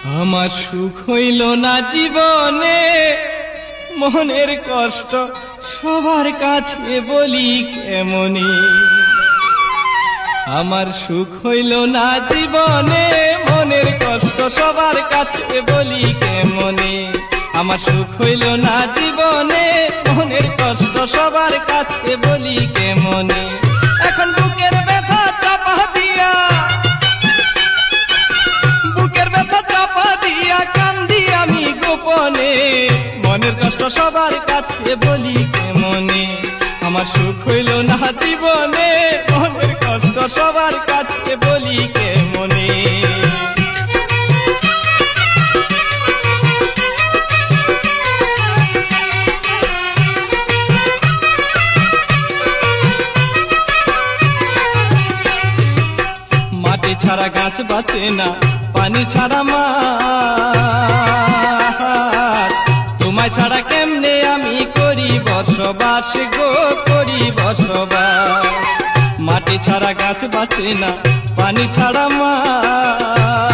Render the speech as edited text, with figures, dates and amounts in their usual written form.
আমার সুখ হইল না জীবনে, মনের কষ্ট সবার কাছে বলি কেমনে। আমার সুখ হইল না জীবনে, মনের কষ্ট সবার কাছে বলি কেমনে। আমার সুখ হইল না জীবনে, মনের কষ্ট সবার কাছে বলি কেমনে। এখন বুকের ব্যথা চাপা দিয়া, বুকের ব্যথা চাপা দিয়া কান্দি আমি গোপনে, মনের কষ্ট সবার কাছে বলি কেমনে। আমার সুখ হইল না জীবনে, মনের কষ্ট সবার কাছে বলি কেমনে। মাটি ছাড়া গাছ বাঁচে না, পানি ছাড়া মাছ, তোমায় ছাড়া কেমনে আমি করি বসবাস গো, করি বসবাস। মাটি ছাড়া গাছ বাঁচে না, পানি ছাড়া মাছ,